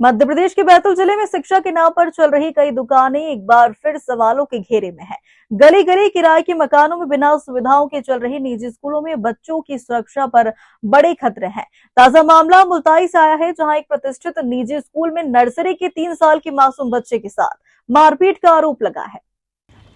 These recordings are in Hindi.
मध्य प्रदेश के बैतूल जिले में शिक्षा के नाम पर चल रही कई दुकानें एक बार फिर सवालों के घेरे में है। गली गली किराए के मकानों में बिना सुविधाओं के चल रही निजी स्कूलों में बच्चों की सुरक्षा पर बड़े खतरे हैं। ताजा मामला मुल्ताई से आया है, जहां एक प्रतिष्ठित निजी स्कूल में नर्सरी के 3 साल के मासूम बच्चे के साथ मारपीट का आरोप लगा है।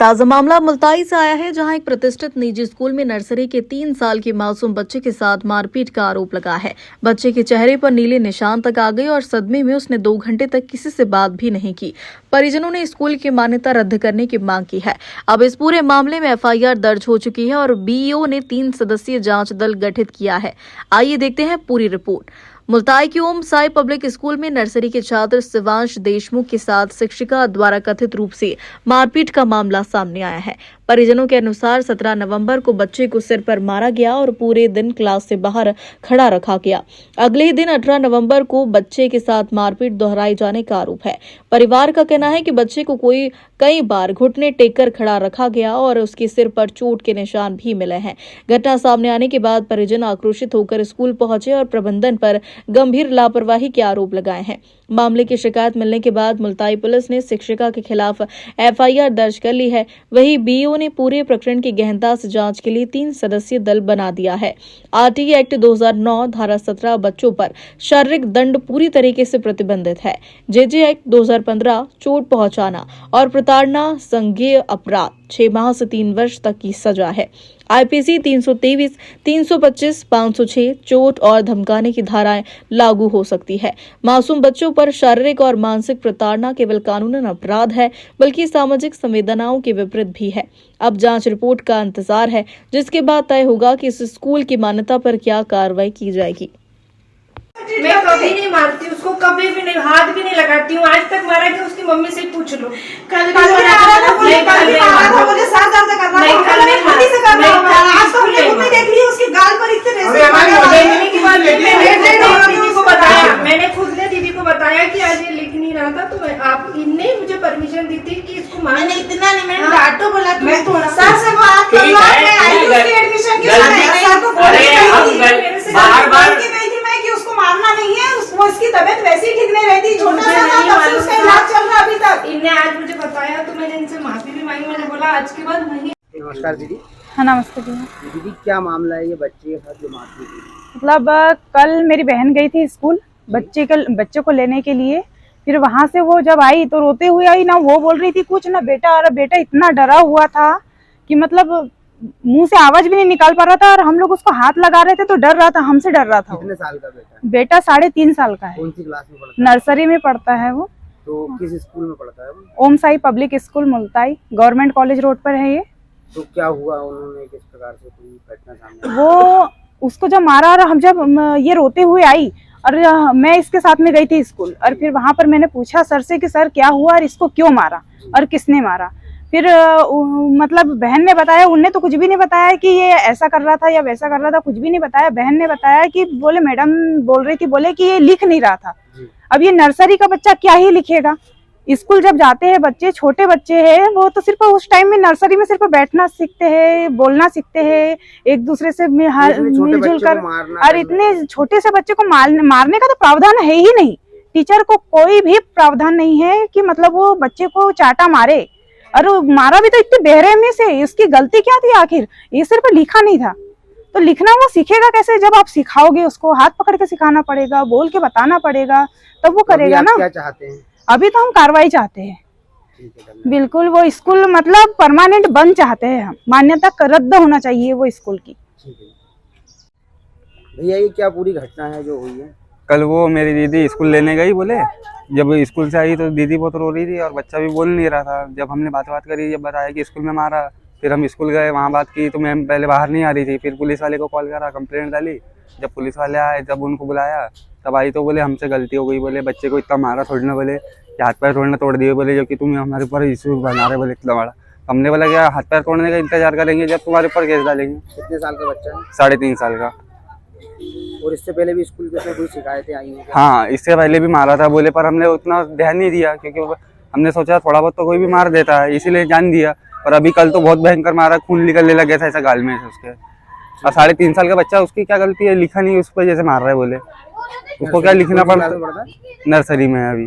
ताजा मामला मुल्ताई से आया है, जहां एक प्रतिष्ठित निजी स्कूल में नर्सरी के 3 साल के मासूम बच्चे के साथ मारपीट का आरोप लगा है। बच्चे के चेहरे पर नीले निशान तक आ गए और सदमे में उसने 2 घंटे तक किसी से बात भी नहीं की। परिजनों ने स्कूल की मान्यता रद्द करने की मांग की है। अब इस पूरे मामले में एफआईआर दर्ज हो चुकी है और बीईओ ने 3 सदस्यीय जांच दल गठित किया है। आइए देखते हैं पूरी रिपोर्ट। मुल्ताई के ओम साई पब्लिक स्कूल में नर्सरी के छात्र शिवांश देशमुख के साथ शिक्षिका द्वारा कथित रूप से मारपीट का मामला सामने आया है। परिजनों के अनुसार 17 नवंबर को बच्चे को सिर पर मारा गया और पूरे दिन क्लास से बाहर खड़ा रखा गया। अगले ही दिन 18 नवंबर को बच्चे के साथ मारपीट दोहराए जाने का आरोप है। परिवार का कहना है कि बच्चे को कई बार घुटने टेक कर खड़ा रखा गया और उसके सिर पर चोट के निशान भी मिले हैं। घटना सामने आने के बाद परिजन आक्रोशित होकर स्कूल पहुंचे और प्रबंधन पर गंभीर लापरवाही के आरोप लगाए हैं। मामले की शिकायत मिलने के बाद मुल्ताई पुलिस ने शिक्षिका के खिलाफ एफआईआर दर्ज कर ली है। वहीं बीईओ ने पूरे प्रकरण की गहनता से जांच के लिए 3 सदस्यीय दल बना दिया है। आरटीआई एक्ट 2009 धारा 17 बच्चों पर शारीरिक दंड पूरी तरीके से प्रतिबंधित है। जेजे एक्ट 2015 चोट पहुंचाना और प्रताड़ना संज्ञेय अपराध 6 माह से 3 वर्ष तक की सजा है। आईपीसी 323, 325, 506 चोट और धमकाने की धाराएं लागू हो सकती है। मासूम बच्चों पर शारीरिक और मानसिक प्रताड़ना केवल कानूनन अपराध है, बल्कि सामाजिक संवेदनाओं के विपरीत भी है। अब जांच रिपोर्ट का इंतजार है, जिसके बाद तय होगा कि इस स्कूल की मान्यता पर क्या कार्रवाई की जाएगी। मैं कभी नहीं मारती उसको, कभी भी नहीं, हाथ भी नहीं लगाती हूँ। आज तक मारा कि उसकी मम्मी से पूछ लो। कल मैंने खुद ने दीदी को बताया कि आज ये लिख नहीं रहा था, तो आप इनने मुझे परमिशन दी थी कि इसको मारने। इतना नहीं, मैंने डांटो बोला, मैं थोड़ा सर से बात कर लो। मैं आई उसकी एडमिशन के समय सर को बोल कि उसको मारना नहीं है, उसकी तबीयत वैसे ही ठीक नहीं रहती, छोटा सा था, उसका इलाज चल रहा अभी तक। इनने आज मुझे बताया तो मैंने इनसे माफी भी मांगी। मैंने बोला आज के बाद नहीं। नमस्कार दीदी। हाँ नमस्ते दीदी, क्या मामला है ये बच्चे के साथ जो मारपीट हुई? मतलब कल मेरी बहन गई थी स्कूल बच्चे को लेने के लिए। फिर वहां से वो जब आई तो रोते हुए आई, ना वो बोल रही थी कुछ ना बेटा, और बेटा इतना डरा हुआ था कि मतलब मुंह से आवाज भी नहीं निकाल पा रहा था, और हम लोग उसको हाथ लगा रहे थे तो डर रहा था, हमसे डर रहा था। कितने साल का बेटा? बेटा 3.5 साल का है। कौन सी क्लास में पढ़ता है? नर्सरी में पढ़ता है वो। तो किस स्कूल में पढ़ता है वो? Om Sai public school Multai, government college road पर है ये। तो क्या हुआ, उन्होंने किस प्रकार से कोई घटना सामने? वो उसको जब मारा, और हम जब ये रोते हुए आई और मैं इसके साथ में गई थी स्कूल, और फिर वहां पर मैंने पूछा सर से कि सर क्या हुआ और इसको क्यों मारा और किसने मारा। फिर मतलब बहन ने बताया, उनने तो कुछ भी नहीं बताया कि ये ऐसा कर रहा था या वैसा कर रहा था, कुछ भी नहीं बताया। बहन ने बताया कि बोले मैडम बोल रही थी, बोले कि ये लिख नहीं रहा था। अब ये नर्सरी का बच्चा क्या ही लिखेगा। स्कूल जब जाते हैं बच्चे, छोटे बच्चे हैं, वो तो सिर्फ उस टाइम में नर्सरी में सिर्फ बैठना सीखते हैं, बोलना सीखते हैं, एक दूसरे से मिलजुल कर। और इतने छोटे से बच्चे को मारने का तो प्रावधान है ही नहीं। टीचर को कोई भी प्रावधान नहीं है कि मतलब वो बच्चे को चाटा मारे, और मारा भी तो इतने बेरहमी से। इसकी गलती क्या थी आखिर? ये सिर्फ लिखा नहीं था, तो लिखना वो सीखेगा कैसे? जब आप सिखाओगे उसको, हाथ पकड़ के सिखाना पड़ेगा, बोल के बताना पड़ेगा, तब वो करेगा ना। क्या चाहते हैं? अभी तो हम कार्रवाई चाहते हैं। बिल्कुल, वो स्कूल मतलब परमानेंट बंद चाहते हैं हम। मान्यता रद्द होना चाहिए वो स्कूल की। भैया ये क्या पूरी घटना है जो हुई है? कल वो मेरी दीदी स्कूल लेने गई, बोले जब स्कूल से आई तो दीदी बहुत रो रही थी और बच्चा भी बोल नहीं रहा था। जब हमने बात करी, जब बताया कि स्कूल में मारा, फिर हम स्कूल गए, वहाँ बात की तो मैम पहले बाहर नहीं आ रही थी। फिर पुलिस वाले को कॉल करा, कंप्लेंट डाली। जब पुलिस वाले आए, जब उनको बुलाया तब आई तो बोले हमसे गलती हो गई, बोले बच्चे को इतना मारा थोड़ी ना, बोले हाथ पैर थोड़ी ना तोड़ दिए, बोले जो कि तुम हमारे ऊपर इशू बना रहे, बोले इतना बड़ा। हमने बोला क्या हाथ पैर तोड़ने का इंतजार करेंगे जब तुम्हारे ऊपर केस डालेंगे। कितने साल का बच्चा है? 3.5 साल का। और इससे पहले भी स्कूल पे कोई शिकायतें आई हैं? हाँ, इससे पहले भी मारा था बोले, पर हमने उतना ध्यान नहीं दिया, क्योंकि हमने सोचा थोड़ा बहुत तो कोई भी मार देता है, इसीलिए जान दिया। पर अभी कल तो बहुत भयंकर मारा, खून निकलने लग गया था ऐसा गाल में से उसके। और 3.5 साल का बच्चा, उसकी क्या गलती है? लिखा नहीं, उस पर जैसे मार रहा है बोले। उसको क्या लिखना कौन सी क्लास पड़ता, में पढ़ता है? नर्सरी में है अभी।